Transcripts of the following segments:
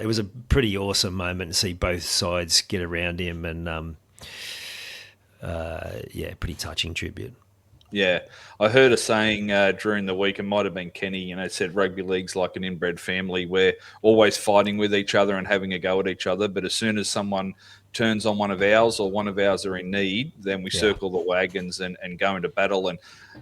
it was a pretty awesome moment to see both sides get around him, and pretty touching tribute. Yeah, I heard a saying during the week, it might have been Kenny, said rugby league's like an inbred family. We're always fighting with each other and having a go at each other. But as soon as someone turns on one of ours or one of ours are in need, then we circle the wagons and go into battle.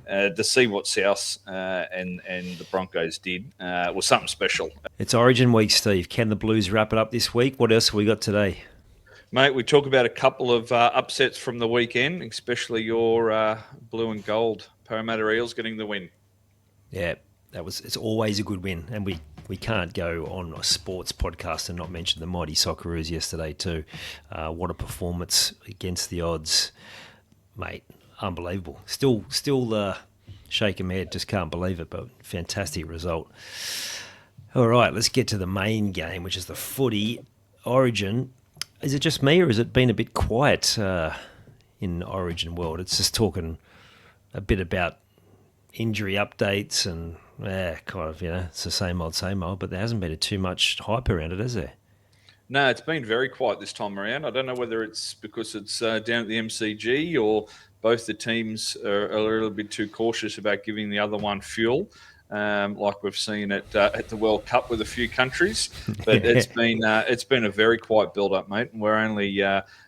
And to see what South and the Broncos did was something special. It's Origin week, Steve. Can the Blues wrap it up this week? What else have we got today? Mate, we talk about a couple of upsets from the weekend, especially your blue and gold Parramatta Eels getting the win. Yeah, it's always a good win, and we can't go on a sports podcast and not mention the mighty Socceroos yesterday too. What a performance against the odds, mate! Unbelievable. Still, shaking my head, just can't believe it. But fantastic result. All right, let's get to the main game, which is the footy. Origin. Is it just me, or has it been a bit quiet in Origin world? It's just talking a bit about injury updates and it's the same old, but there hasn't been too much hype around it, has there? No, it's been very quiet this time around. I don't know whether it's because it's down at the MCG or both the teams are a little bit too cautious about giving the other one fuel. Like we've seen at the World Cup with a few countries, but it's been a very quiet build-up, mate. And we're only,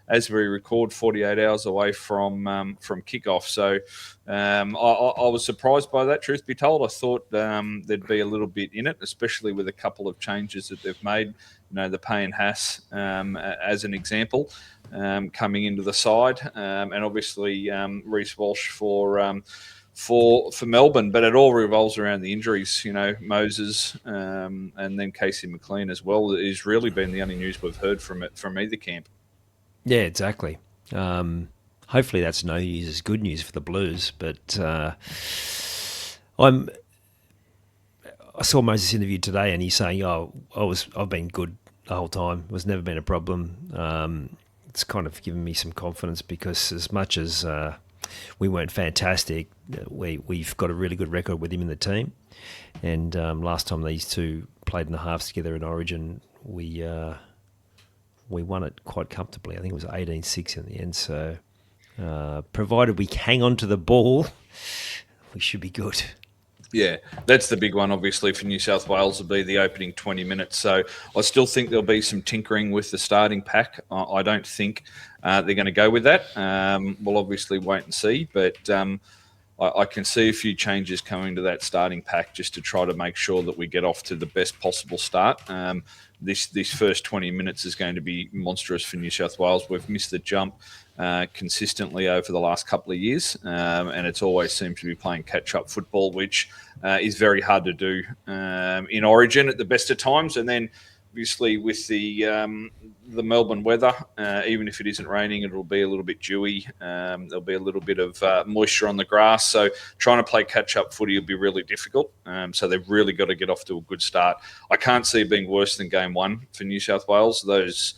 as we record, 48 hours away from kickoff. So I was surprised by that. Truth be told, I thought there'd be a little bit in it, especially with a couple of changes that they've made. The Payne Haas as an example, coming into the side, and obviously Reece Walsh for Melbourne, but it all revolves around the injuries. Moses and then Casey McLean as well has really been the only news we've heard from either camp. Yeah, exactly. Hopefully that's no news is good news for the Blues, but I saw Moses interviewed today, and he's saying, I've been good the whole time. It's never been a problem. It's kind of given me some confidence, because as much as we weren't fantastic, we've got a really good record with him in the team. And last time these two played in the halves together in Origin, we won it quite comfortably. I think it was 18-6 in the end. So provided we hang on to the ball, we should be good. Yeah, that's the big one, obviously, for New South Wales, will be the opening 20 minutes. So I still think there'll be some tinkering with the starting pack. I don't think they're going to go with that. We'll obviously wait and see, but I can see a few changes coming to that starting pack just to try to make sure that we get off to the best possible start. This first 20 minutes is going to be monstrous for New South Wales. We've missed the jump consistently over the last couple of years, and it's always seemed to be playing catch-up football, which is very hard to do in Origin at the best of times. And then obviously with the Melbourne weather, even if it isn't raining, it'll be a little bit dewy. There'll be a little bit of moisture on the grass. So trying to play catch-up footy will be really difficult. So they've really got to get off to a good start. I can't see it being worse than game one for New South Wales. Those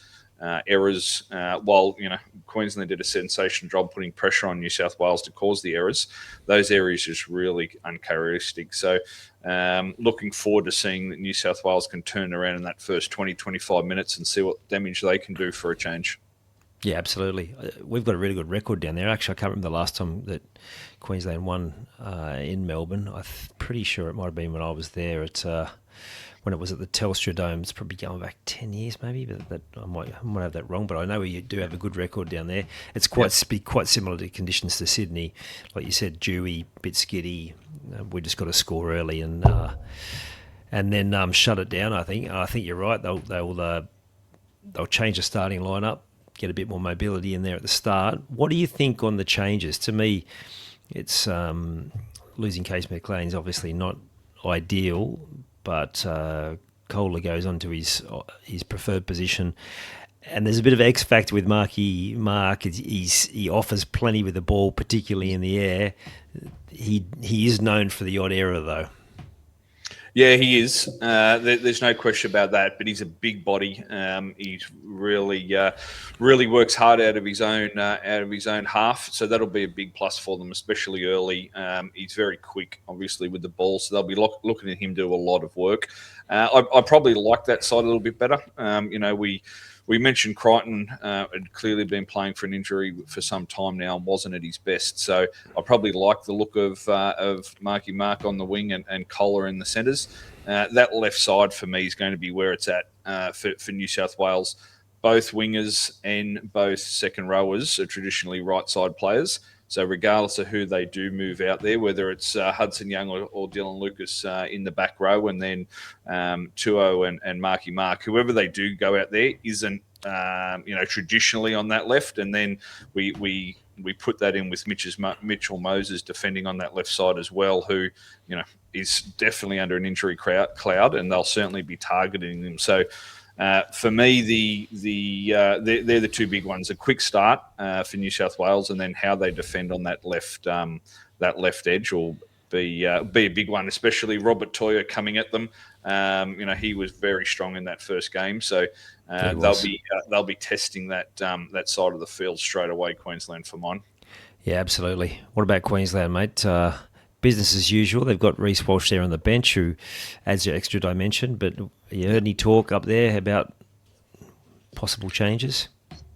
errors, while Queensland did a sensational job putting pressure on New South Wales to cause the errors, those areas just really uncharacteristic. So looking forward to seeing that New South Wales can turn around in that first 20-25 minutes and see what damage they can do for a change. Yeah, absolutely. We've got a really good record down there. Actually, I can't remember the last time that Queensland won in Melbourne. I'm pretty sure it might have been when I was there at when it was at the Telstra Dome. It's probably going back 10 years maybe, but I might have that wrong. But I know you do have a good record down there. It's quite similar to conditions to Sydney. Like you said, dewy, bit skiddy. We just got to score early and then shut it down, I think. I think you're right. They'll change the starting lineup, get a bit more mobility in there at the start. What do you think on the changes? To me, it's losing Case McLean is obviously not ideal, but Kohler goes on to his preferred position. And there's a bit of X factor with Mark. He offers plenty with the ball, particularly in the air. He is known for the odd error, though. Yeah, he is. There's no question about that. But he's a big body. He's really works hard out of his own half. So that'll be a big plus for them, especially early. He's very quick, obviously, with the ball. So they'll be looking at him do a lot of work. I probably like that side a little bit better. We mentioned Crichton had clearly been playing for an injury for some time now and wasn't at his best. So I probably like the look of Marky Mark on the wing and Kohler in the centres. That left side for me is going to be where it's at for New South Wales. Both wingers and both second rowers are traditionally right side players. So regardless of who they do move out there, whether it's Hudson Young or Dylan Lucas in the back row, and then Tuo and Marky Mark, whoever they do go out there isn't traditionally on that left, and then we put that in with Mitchell Moses defending on that left side as well, who is definitely under an injury cloud, and they'll certainly be targeting him. So. For me, they're the two big ones. A quick start for New South Wales, and then how they defend on that left edge will be a big one. Especially Robert Toya coming at them. He was very strong in that first game, so they'll be testing that side of the field straight away. Queensland for mine. Yeah, absolutely. What about Queensland, mate? Business as usual. They've got Reece Walsh there on the bench, who adds your extra dimension. But you heard any talk up there about possible changes?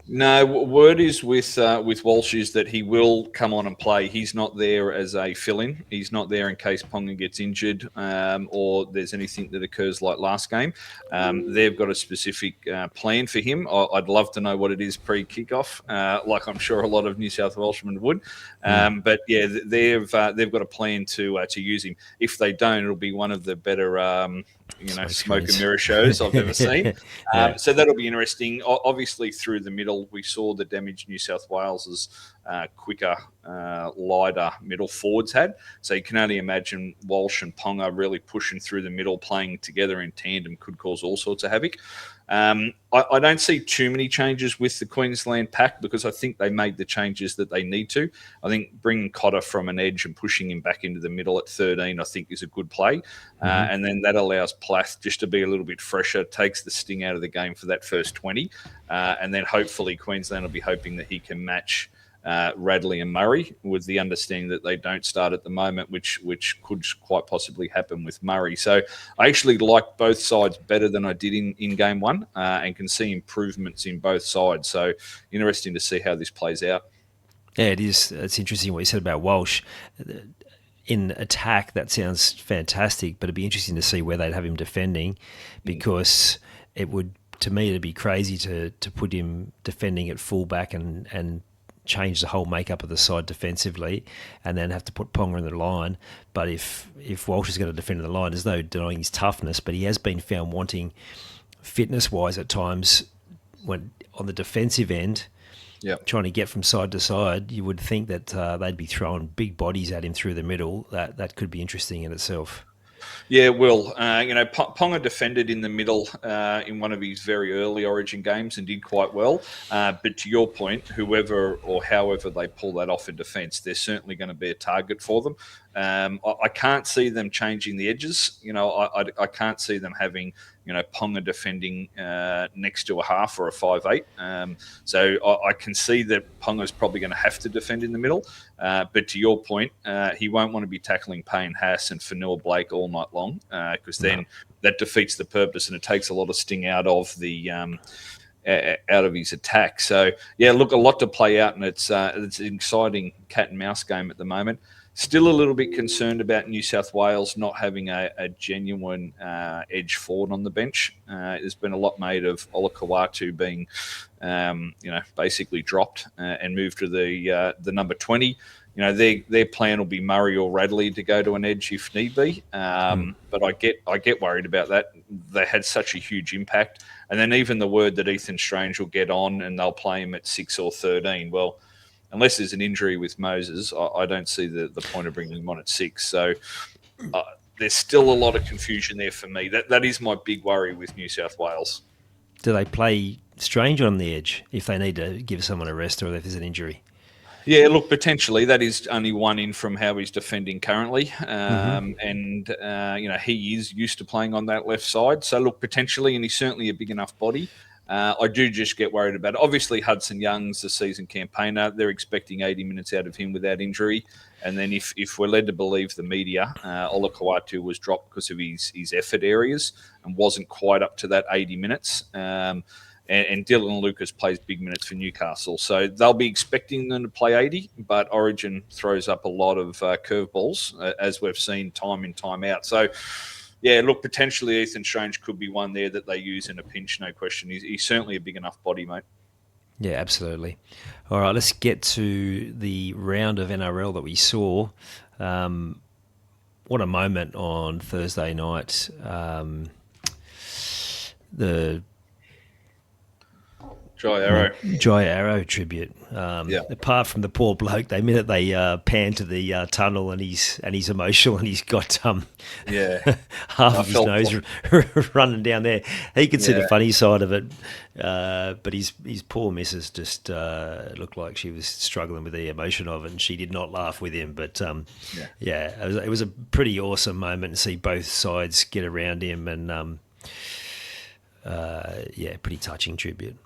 No, word is with Walsh is that he will come on and play. He's not there as a fill-in. He's not there in case Ponga gets injured or there's anything that occurs like last game. They've got a specific plan for him. I'd love to know what it is pre-kickoff, like I'm sure a lot of New South Welshmen would. But yeah, they've got a plan to use him. If they don't, it'll be one of the better smoke and mirror shows I've ever seen. Yeah. So that'll be interesting. Obviously, through the middle, we saw the damage New South Wales' quicker, lighter middle forwards had. So you can only imagine Walsh and Ponga really pushing through the middle, playing together in tandem could cause all sorts of havoc. I don't see too many changes with the Queensland pack because I think they made the changes that they need to. I think bringing Cotter from an edge and pushing him back into the middle at 13, I think is a good play. And then that allows Plath just to be a little bit fresher, takes the sting out of the game for that first 20. And then hopefully Queensland will be hoping that he can match Radley and Murray, with the understanding that they don't start at the moment, which could quite possibly happen with Murray. So I actually like both sides better than I did in game one and can see improvements in both sides. So interesting to see how this plays out. Yeah, it is. It's interesting what you said about Walsh. In attack, that sounds fantastic, but it'd be interesting to see where they'd have him defending, because it would, to me, it'd be crazy to put him defending at fullback and change the whole makeup of the side defensively, and then have to put Ponga in the line. But if Walsh is going to defend in the line, there's no denying his toughness, but he has been found wanting fitness-wise at times when on the defensive end. Yep. Trying to get from side to side, you would think that they'd be throwing big bodies at him through the middle. That could be interesting in itself. Yeah, it will. Ponga defended in the middle in one of his very early Origin games and did quite well. But to your point, whoever or however they pull that off in defence, there's certainly going to be a target for them. I can't see them changing the edges. I can't see them having, Ponga defending next to a half or a 5'8". So I can see that Ponga's probably going to have to defend in the middle. But to your point, he won't want to be tackling Payne Haas and Fanua Blake all night long, because then that defeats the purpose and it takes a lot of sting out of the out of his attack. So yeah, look, a lot to play out, and it's an exciting cat and mouse game at the moment. Still a little bit concerned about New South Wales not having a genuine edge forward on the bench. There's been a lot made of Ola Kawatu being, basically dropped and moved to the number 20. Their plan will be Murray or Radley to go to an edge if need be. But I get worried about that. They had such a huge impact, and then even the word that Ethan Strange will get on and they'll play him at 6 or 13. Well, unless there's an injury with Moses, I don't see the point of bringing him on at 6. So there's still a lot of confusion there for me. That is my big worry with New South Wales. Do they play Strange on the edge if they need to give someone a rest or if there's an injury? Yeah, look, potentially that is only one in from how he's defending currently, and he is used to playing on that left side. So look, potentially, and he's certainly a big enough body. I do just get worried about it. Obviously, Hudson Young's the season campaigner. They're expecting 80 minutes out of him without injury. And then if we're led to believe the media, Ola Kawatu was dropped because of his effort areas and wasn't quite up to that 80 minutes. And Dylan Lucas plays big minutes for Newcastle. So they'll be expecting them to play 80, but Origin throws up a lot of curveballs, as we've seen time in, time out. So, yeah, look, potentially Ethan Strange could be one there that they use in a pinch, no question. He's certainly a big enough body, mate. Yeah, absolutely. All right, let's get to the round of NRL that we saw. What a moment on Thursday night. The Jai Arrow tribute. Apart from the poor bloke, the minute they pan to the tunnel and he's emotional and he's got half of his nose running down there. He could see the funny side of it, but his poor missus just looked like she was struggling with the emotion of it, and she did not laugh with him. But it was a pretty awesome moment to see both sides get around him, and pretty touching tribute.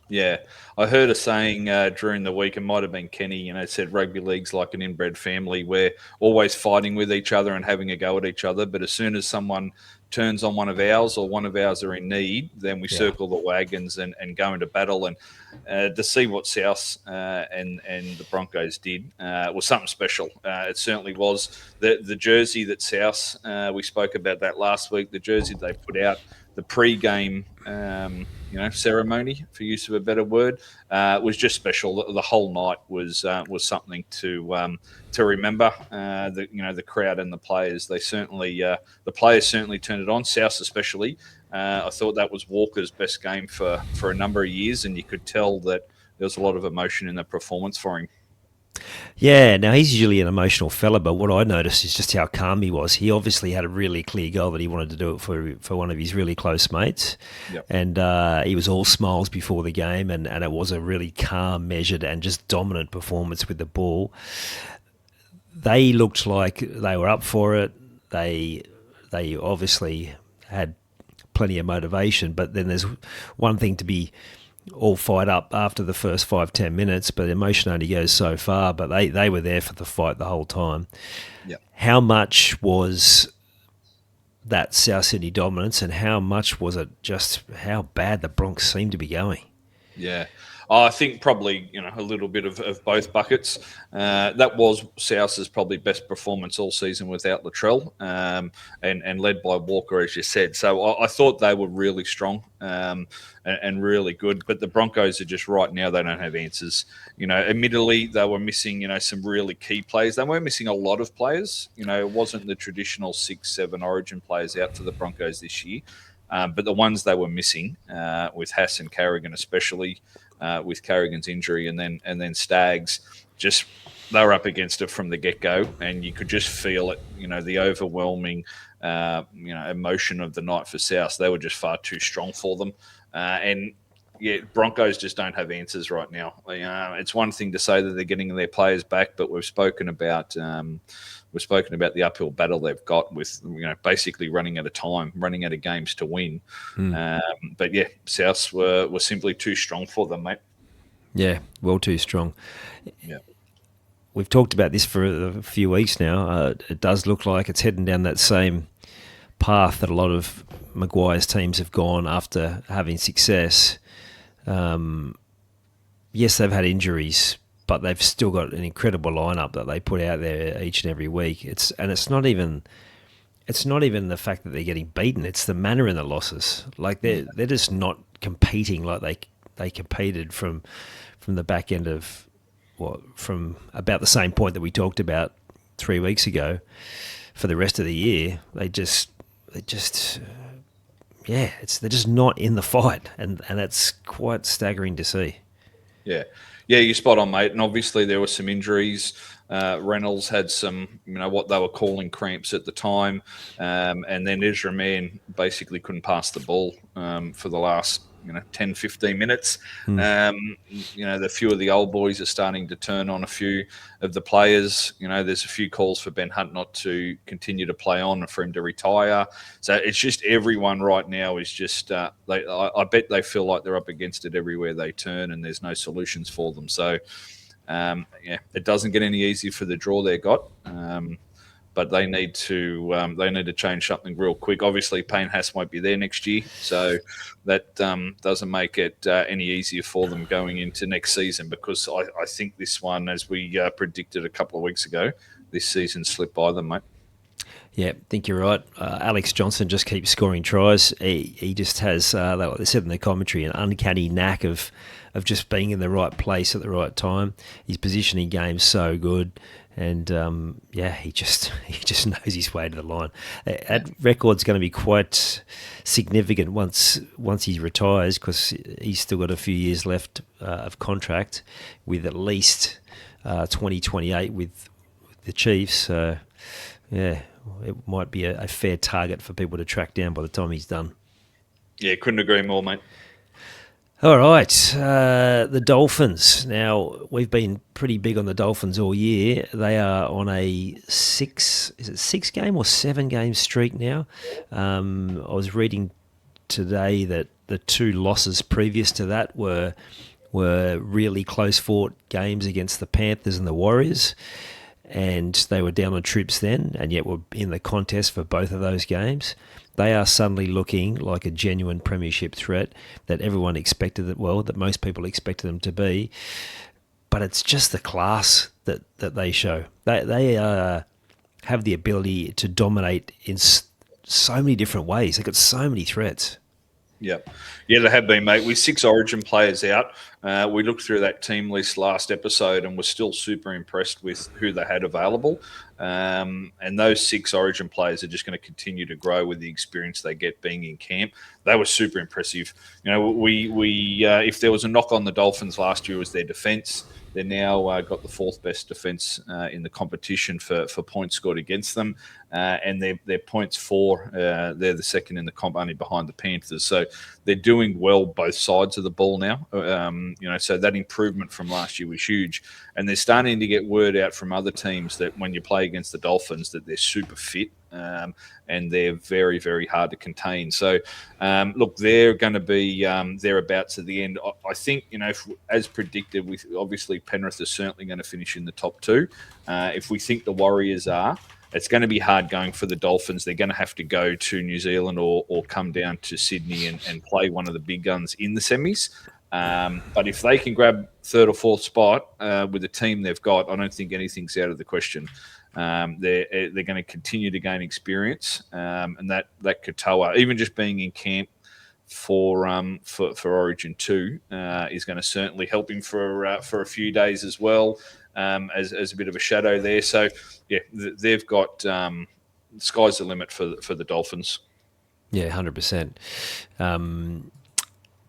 Yeah, I heard a saying during the week, it might have been Kenny, said rugby league's like an inbred family. We're always fighting with each other and having a go at each other. But as soon as someone turns on one of ours or one of ours are in need, then we circle the wagons and go into battle. And to see what South and the Broncos did was something special. It certainly was. The jersey that South, we spoke about that last week, the jersey they put out, the pre-game ceremony, for use of a better word, was just special. The whole night was something to remember. The crowd and the players, the players certainly turned it on. South especially. I thought that was Walker's best game for a number of years, and you could tell that there was a lot of emotion in the performance for him. Yeah, now he's usually an emotional fella, but what I noticed is just how calm he was. He obviously had a really clear goal that he wanted to do it for one of his really close mates. Yep. And he was all smiles before the game, and it was a really calm, measured, and just dominant performance with the ball. They looked like they were up for it. They obviously had plenty of motivation, but then there's one thing to be all fired up after the first 5-10 minutes, but emotion only goes so far. But they were there for the fight the whole time. Yep. How much was that South Sydney dominance, and how much was it just how bad the Broncos seemed to be going? Yeah. I think probably a little bit of both buckets. That was South's probably best performance all season without Latrell, and led by Walker, as you said. So I thought they were really strong and really good. But the Broncos are just right now, they don't have answers. Admittedly, they were missing some really key players. They weren't missing a lot of players. It wasn't the traditional 6-7 Origin players out for the Broncos this year. But the ones they were missing, with Haas and Carrigan especially, with Carrigan's injury, and then Staggs, just they were up against it from the get-go, and you could just feel it. The overwhelming, emotion of the night for South. They were just far too strong for them, and Broncos just don't have answers right now. It's one thing to say that they're getting their players back, but we've spoken about the uphill battle they've got with basically running out of time, running out of games to win. But yeah, Souths were simply too strong for them, mate. Yeah, well, too strong. Yeah, we've talked about this for a few weeks now. It does look like it's heading down that same path that a lot of Maguire's teams have gone after having success. Yes, they've had injuries, but they've still got an incredible lineup that they put out there each and every week. It's not even the fact that they're getting beaten. It's the manner in the losses. Like they're just not competing like they competed from the back end of from about the same point that we talked about 3 weeks ago for the rest of the year. They're just not in the fight, and it's quite staggering to see. Yeah, you're spot on, mate. And obviously there were some injuries. Reynolds had some, what they were calling cramps at the time, and then Ezra Mann basically couldn't pass the ball for the last 10, 15 minutes. The few of the old boys are starting to turn on a few of the players. There's a few calls for Ben Hunt not to continue to play on and for him to retire. So it's just everyone right now is just, I bet they feel like they're up against it everywhere they turn and there's no solutions for them. So, it doesn't get any easier for the draw they got. But they need to change something real quick. Obviously, Payne Haas won't be there next year, so that doesn't make it any easier for them going into next season. Because I think this one, as we predicted a couple of weeks ago, this season slipped by them, mate. Yeah, I think you're right. Alex Johnson just keeps scoring tries. He just has, like they said in the commentary, an uncanny knack of just being in the right place at the right time. His positioning game's so good. And he just knows his way to the line. That record's going to be quite significant once he retires, because he's still got a few years left of contract, with at least 2028 with the Chiefs. So it might be a fair target for people to track down by the time he's done. Yeah, couldn't agree more, mate. All right, the Dolphins. Now, we've been pretty big on the Dolphins all year. They are on a 6-game or 7-game streak now? I was reading today that the 2 losses previous to that were really close-fought games against the Panthers and the Warriors, and they were down on troops then, and yet were in the contest for both of those games. They are suddenly looking like a genuine premiership threat that everyone expected that most people expected them to be. But it's just the class that they show. They have the ability to dominate in so many different ways. They've got so many threats. Yeah, they have been, mate. With 6 Origin players out, we looked through that team list last episode and were still super impressed with who they had available. And those 6 Origin players are just going to continue to grow with the experience they get being in camp. They were super impressive. We if there was a knock on the Dolphins last year, it was their defence. They're now got the 4th best defence in the competition for points scored against them, and their points for they're the 2nd in the comp, only behind the Panthers. So they're doing well both sides of the ball now. So that improvement from last year was huge, and they're starting to get word out from other teams that when you play against the Dolphins, that they're super fit. And they're very, very hard to contain. So, look, they're going to be thereabouts at the end. I think, as predicted, obviously Penrith is certainly going to finish in the top 2. If we think the Warriors are, it's going to be hard going for the Dolphins. They're going to have to go to New Zealand or come down to Sydney and play one of the big guns in the semis. But if they can grab 3rd or 4th spot with the team they've got, I don't think anything's out of the question. They're going to continue to gain experience, and that Katoa, even just being in camp for Origin 2, is going to certainly help him for a few days as well, as a bit of a shadow there. So they've got sky's the limit for the Dolphins. Yeah, 100%.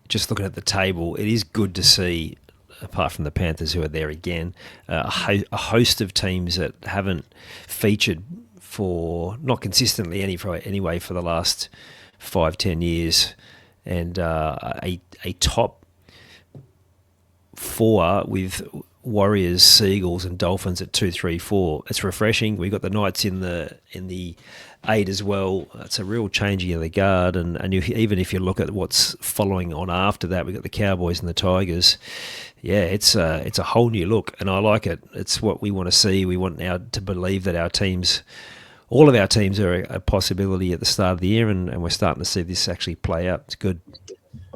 Just looking at the table, it is good to see, apart from the Panthers, who are there again, a host of teams that haven't featured for, not consistently anyway, for the last 5-10 years, and a top 4 with Warriors, Seagulls, and Dolphins at 2, 3, 4. It's refreshing. We've got the Knights in the 8 as well. It's a real changing of the guard, and even if you look at what's following on after that, we've got the Cowboys and the Tigers. Yeah, it's a whole new look, and I like it. It's what we want to see. We want now to believe that all of our teams are a possibility at the start of the year, and we're starting to see this actually play out. It's good.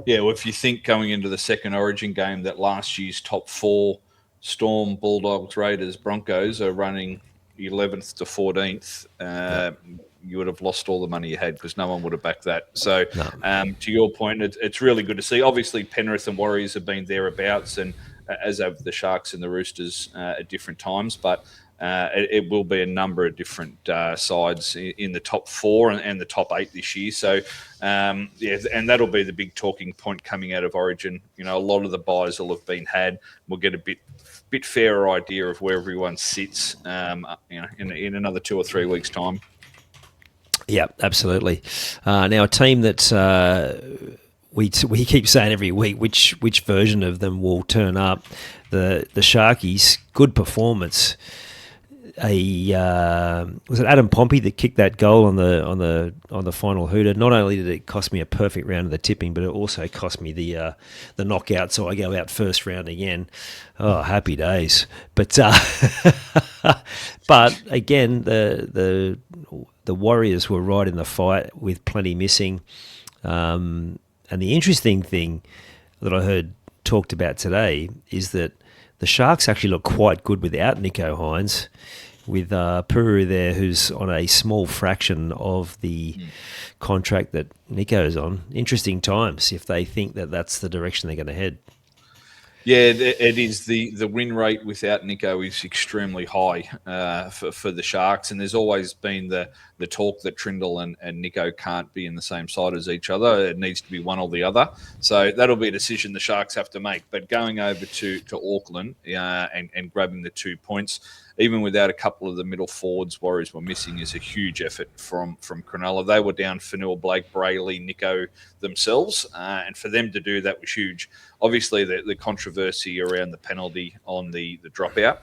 Yeah, well, if you think going into the second Origin game that last year's top 4, Storm, Bulldogs, Raiders, Broncos, are running 11th to 14th, you would have lost all the money you had because no one would have backed that. So to your point, it's really good to see. Obviously, Penrith and Warriors have been thereabouts, and as have the Sharks and the Roosters at different times. But it will be a number of different sides in the top 4 and the top 8 this year. So, and that'll be the big talking point coming out of Origin. A lot of the buys will have been had. We'll get a bit fairer idea of where everyone sits, in another 2 or 3 weeks' time. Yeah, absolutely. Now, a team that we keep saying every week which version of them will turn up. The Sharkies, good performance. Was it Adam Pompey that kicked that goal on the final hooter? Not only did it cost me a perfect round of the tipping, but it also cost me the knockout, so I go out first round again. Oh, happy days! But but again, the Warriors were right in the fight with plenty missing. And the interesting thing that I heard talked about today is that the Sharks actually look quite good without Nico Hines, with Puru there, who's on a small fraction of the contract that Nico's on. Interesting times if they think that that's the direction they're going to head. Yeah, it is. The win rate without Nico is extremely high for the Sharks, and there's always been the talk that Trindle and Nico can't be in the same side as each other. It needs to be one or the other. So that'll be a decision the Sharks have to make. But going over to Auckland and grabbing the 2 points, even without a couple of the middle forwards Warriors were missing, is a huge effort from Cronulla. They were down Fanua, Blake, Brayley, Nico themselves, and for them to do that was huge. Obviously, the controversy around the penalty on the dropout,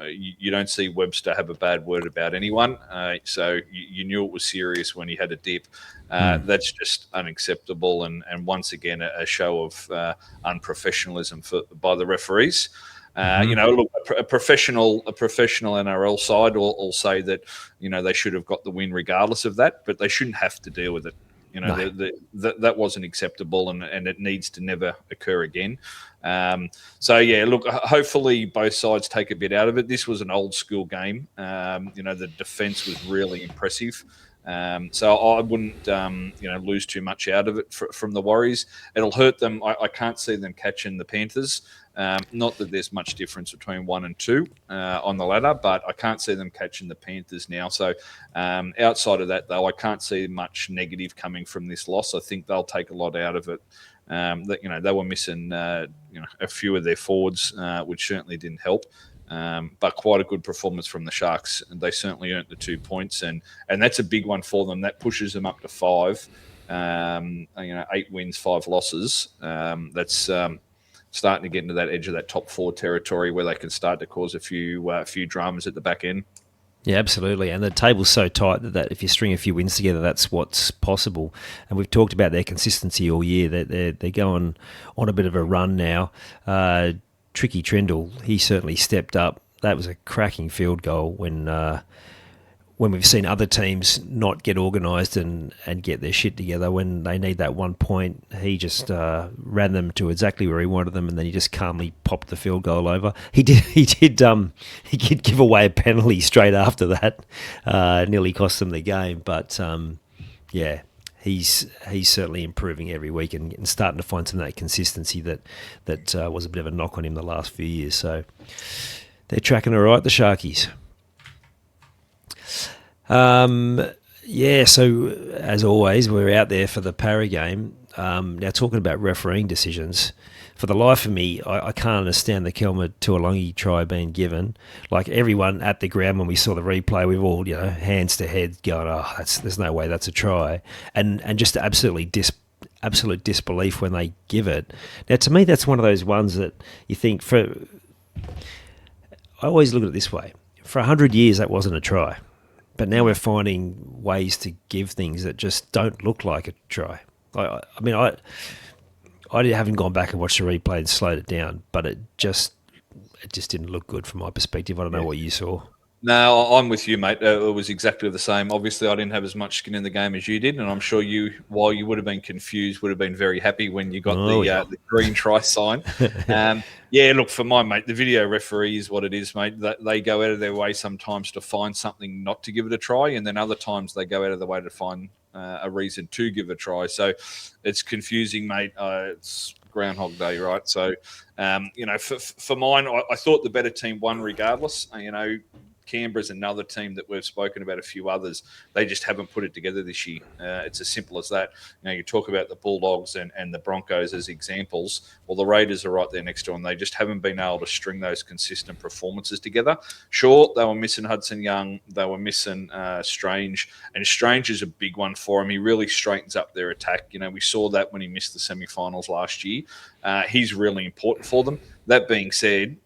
you don't see Webster have a bad word about anyone, so you knew it was serious when he had a dip. That's just unacceptable, and once again a show of unprofessionalism by the referees. Look, a professional NRL side will say that they should have got the win regardless of that, but they shouldn't have to deal with it. That wasn't acceptable, and it needs to never occur again. Look, hopefully both sides take a bit out of it. This was an old school game. The defence was really impressive. So I wouldn't, lose too much out of it from the Warriors. It'll hurt them. I can't see them catching the Panthers. Not that there's much difference between 1 and 2 on the ladder, but I can't see them catching the Panthers now. So outside of that, though, I can't see much negative coming from this loss. I think they'll take a lot out of it. They were missing, a few of their forwards, which certainly didn't help. But quite a good performance from the Sharks, and they certainly earned the 2 points, and that's a big one for them. That pushes them up to 5. 8 wins, 5 losses. That's starting to get into that edge of that top 4 territory where they can start to cause a few dramas at the back end. Yeah, absolutely. And the table's so tight that if you string a few wins together, that's what's possible. And we've talked about their consistency all year. They're going on a bit of a run now. Tricky Trindle, he certainly stepped up. That was a cracking field goal when we've seen other teams not get organised and get their shit together. When they need that 1 point, he just ran them to exactly where he wanted them, and then he just calmly popped the field goal over. He did give away a penalty straight after that, nearly cost them the game. But he's certainly improving every week and starting to find some of that consistency that was a bit of a knock on him the last few years. So they're tracking all right, the Sharkies. So as always, we're out there for the Para game. Now, talking about refereeing decisions, for the life of me, I can't understand the Kelma Tuolungi try being given. Like everyone at the ground when we saw the replay, we've all, hands to head going, there's no way that's a try. And just absolute disbelief when they give it. Now, to me, that's one of those ones that you think, I always look at it this way. For 100 years, that wasn't a try. But now we're finding ways to give things that just don't look like a try. I haven't gone back and watched the replay and slowed it down, but it just didn't look good from my perspective. I don't know what you saw. No, I'm with you, mate. It was exactly the same. Obviously, I didn't have as much skin in the game as you did, and I'm sure while you would have been confused, would have been very happy when you got the green try sign. Look, for my mate, the video referee is what it is, mate. They go out of their way sometimes to find something not to give it a try, and then other times they go out of the way to find a reason to give it a try. So it's confusing, mate. It's Groundhog Day, right? So, for mine, I thought the better team won regardless. Canberra's another team that we've spoken about, a few others. They just haven't put it together this year. It's as simple as that. You talk about the Bulldogs and the Broncos as examples. Well, the Raiders are right there next to them. They just haven't been able to string those consistent performances together. Sure, they were missing Hudson Young. They were missing Strange. And Strange is a big one for him. He really straightens up their attack. We saw that when he missed the semi-finals last year. He's really important for them. That being said,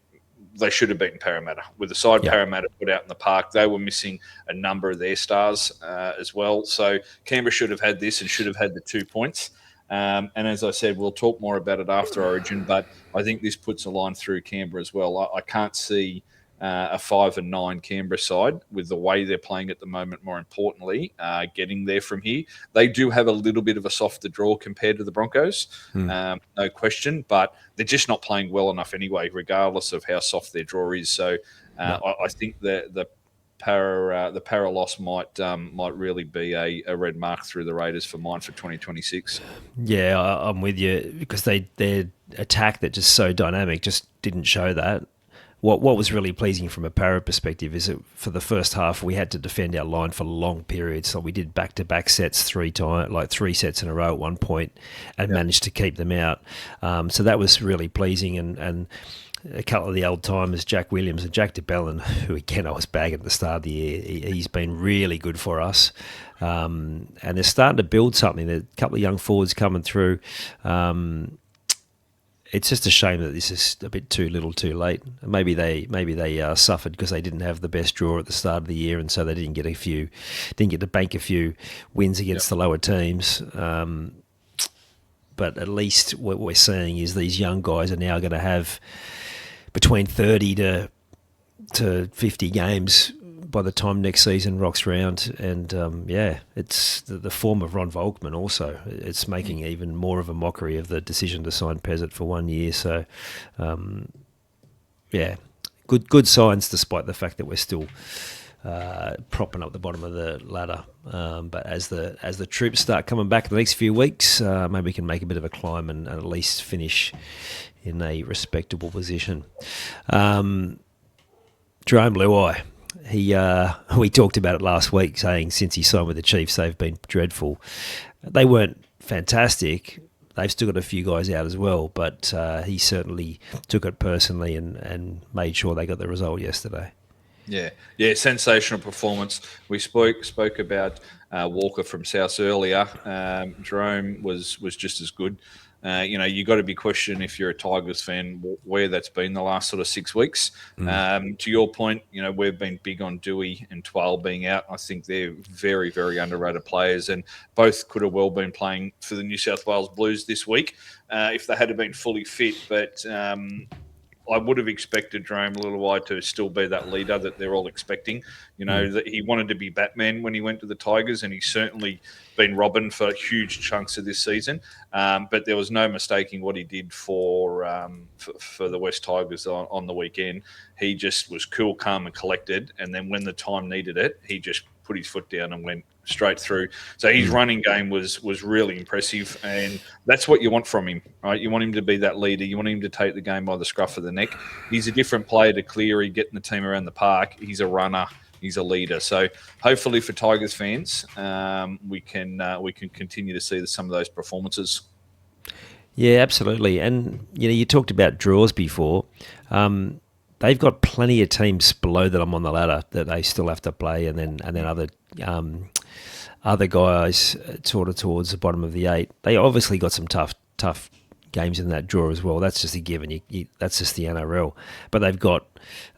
they should have beaten Parramatta. With the side Parramatta put out in the park, they were missing a number of their stars as well. So Canberra should have had this and should have had the 2 points. And as I said, we'll talk more about it after Origin, but I think this puts a line through Canberra as well. I can't see a 5-9 Canberra side with the way they're playing at the moment, more importantly, getting there from here. They do have a little bit of a softer draw compared to the Broncos, no question, but they're just not playing well enough anyway, regardless of how soft their draw is. So I think the Para loss might really be a red mark through the Raiders for mine for 2026. Yeah, I'm with you, because their attack that just so dynamic just didn't show that. What was really pleasing from a Para perspective is that for the first half we had to defend our line for long periods. So we did back-to-back sets 3 times, like 3 sets in a row at one point, and managed to keep them out. So that was really pleasing. And a couple of the old timers, Jack Williams and Jack DeBellin, who again I was bagging at the start of the year, he's been really good for us. And they're starting to build something. There's a couple of young forwards coming through. It's just a shame that this is a bit too little, too late. Maybe they suffered because they didn't have the best draw at the start of the year, and so they didn't get to bank a few wins against the lower teams. But at least what we're seeing is these young guys are now going to have between 30 to 50 games by the time next season rocks round. And it's the form of Ron Volkman also. It's making even more of a mockery of the decision to sign Pezzett for 1 year. So, good signs despite the fact that we're still propping up the bottom of the ladder. But as the troops start coming back in the next few weeks, maybe we can make a bit of a climb and at least finish in a respectable position. Jerome Luai. We talked about it last week, saying since he signed with the Chiefs, they've been dreadful. They weren't fantastic. They've still got a few guys out as well, but he certainly took it personally and made sure they got the result yesterday. Yeah, sensational performance. We spoke about Walker from South earlier. Jerome was just as good. You got to be questioning, if you're a Tigers fan, where that's been the last sort of 6 weeks. To your point, we've been big on Dewey and Twal being out. I think they're very, very underrated players, and both could have well been playing for the New South Wales Blues this week if they had been fully fit. But I would have expected Jerome Luai to still be that leader that they're all expecting. That he wanted to be Batman when he went to the Tigers, and he's certainly been Robin for huge chunks of this season. But there was no mistaking what he did for the West Tigers on the weekend. He just was cool, calm, and collected. And then when the time needed it, he just put his foot down and went straight through. So his running game was really impressive, and that's what you want from him, right? You want him to be that leader. You want him to take the game by the scruff of the neck. He's a different player to Cleary, getting the team around the park. He's a runner. He's a leader. So hopefully for Tigers fans, we can continue to see some of those performances. Yeah, absolutely. And you talked about draws before. They've got plenty of teams below them on the ladder that they still have to play, and then other guys sort of towards the bottom of the 8. They obviously got some tough games in that draw as well. That's just a given. That's just the NRL. But they've got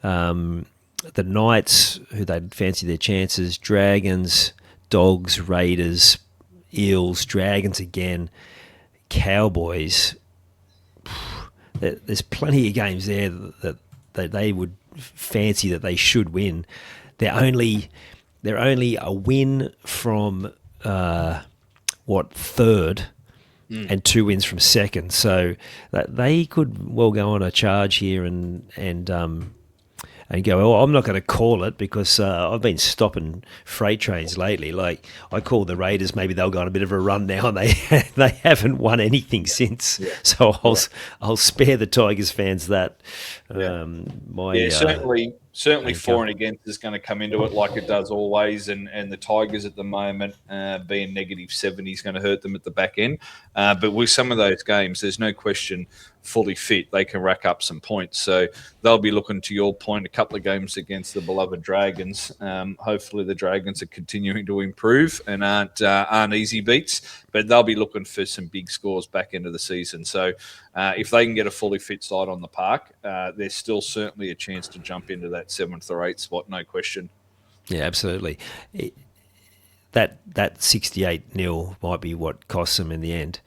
the Knights, who they'd fancy their chances, Dragons, Dogs, Raiders, Eels, Dragons again, Cowboys. There's plenty of games there that they would fancy that they should win. They're only a win from third, and 2 wins from second. So that they could well go on a charge here and go, oh, I'm not going to call it because I've been stopping freight trains lately. Like I call the Raiders, maybe they'll go on a bit of a run now, and they haven't won anything since. Yeah. So I'll spare the Tigers fans that. Certainly certainly for and against is going to come into it like it does always, and the Tigers at the moment being -70 is going to hurt them at the back end. But with some of those games, there's no question fully fit, they can rack up some points. So they'll be looking, to your point, a couple of games against the beloved Dragons. Hopefully the Dragons are continuing to improve and aren't easy beats, but they'll be looking for some big scores back into the season. So if they can get a fully fit side on the park, there's still certainly a chance to jump into that 7th or 8th spot, no question. Yeah, absolutely. That 68-0 might be what costs them in the end.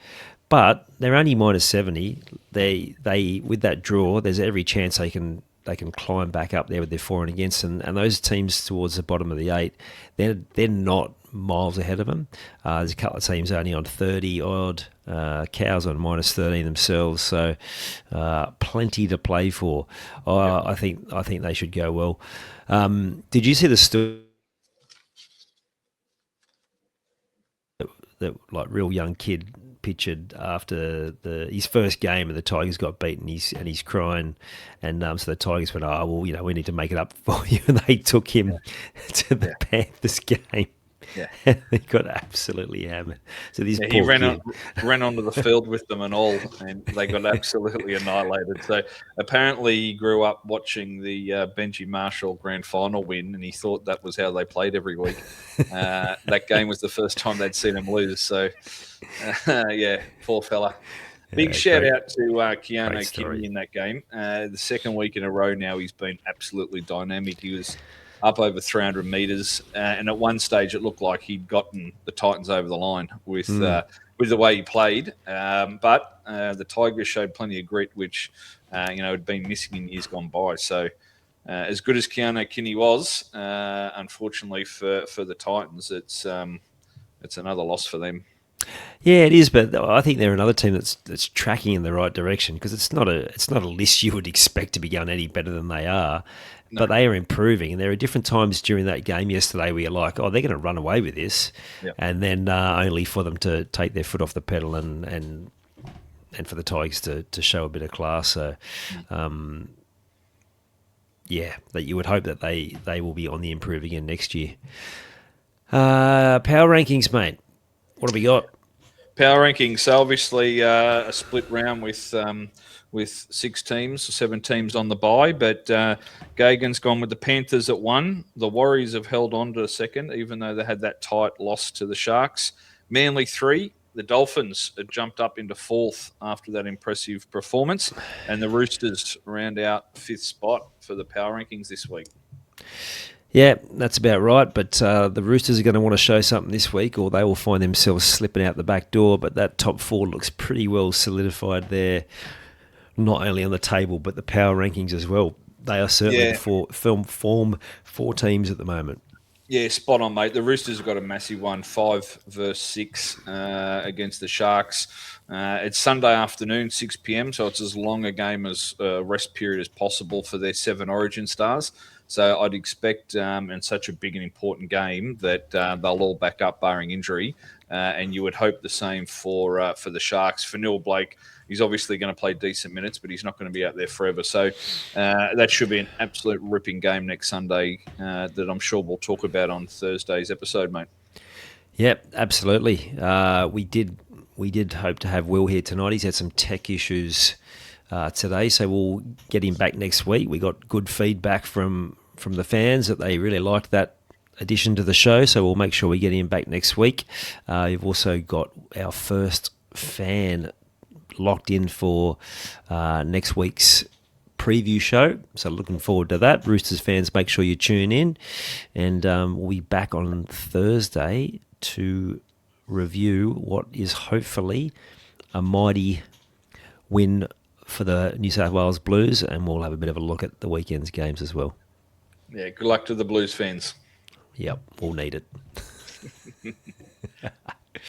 But they're only -70. They with that draw, there's every chance they can climb back up there with their for and against, and those teams towards the bottom of the 8, they're not miles ahead of them. There's a couple of teams only on 30 odd. Cows on -13 themselves, so plenty to play for. I think they should go well. Did you see the story? That like real young kid pictured after his first game and the Tigers got beaten, and he's crying, and so the Tigers went, "Oh well, we need to make it up for you," and they took him to the Panthers game. Yeah, he got absolutely hammered. So this he ran onto the field with them and all, and they got absolutely annihilated. So apparently he grew up watching the Benji Marshall grand final win, and he thought that was how they played every week. That game was the first time they'd seen him lose. So yeah, poor fella. Big shout out to Keano Kidney in that game. The second week in a row now, he's been absolutely dynamic. He was up over 300 metres, and at one stage it looked like he'd gotten the Titans over the line with the way he played. But the Tigers showed plenty of grit, which had been missing in years gone by. So as good as Keano Kinney was, unfortunately for the Titans, it's another loss for them. Yeah, it is, but I think they're another team that's tracking in the right direction, because it's not a list you would expect to be going any better than they are. No. But they are improving, and there are different times during that game yesterday where you're like, oh, they're going to run away with this, and then only for them to take their foot off the pedal and for the Tigers to show a bit of class. So, that you would hope that they will be on the improve again next year. Power rankings, mate. What have we got? Power rankings. So obviously a split round with 6 teams, 7 teams on the bye, but Gagan's gone with the Panthers at 1. The Warriors have held on to 2nd, even though they had that tight loss to the Sharks. Manly 3. The Dolphins have jumped up into 4th after that impressive performance, and the Roosters round out 5th spot for the power rankings this week. Yeah, that's about right, but the Roosters are going to want to show something this week, or they will find themselves slipping out the back door, but that top 4 looks pretty well solidified there, not only on the table, but the power rankings as well. They are certainly form 4 teams at the moment. Yeah, spot on, mate. The Roosters have got a massive one, 5 versus 6 against the Sharks. It's Sunday afternoon, 6 p.m, so it's as long a game as rest period as possible for their 7 Origin stars. So I'd expect, in such a big and important game, that they'll all back up barring injury, and you would hope the same for the Sharks. For Neil Blake, he's obviously going to play decent minutes, but he's not going to be out there forever. So that should be an absolute ripping game next Sunday that I'm sure we'll talk about on Thursday's episode, mate. Yep, absolutely. We did hope to have Will here tonight. He's had some tech issues today, so we'll get him back next week. We got good feedback from the fans that they really liked that addition to the show, so we'll make sure we get him back next week. We've also got our first fan locked in for next week's preview show, so looking forward to that. Roosters fans, make sure you tune in, and we'll be back on Thursday to review what is hopefully a mighty win for the New South Wales Blues, and we'll have a bit of a look at the weekend's games as well. Yeah, good luck to the Blues fans. Yep, we'll need it.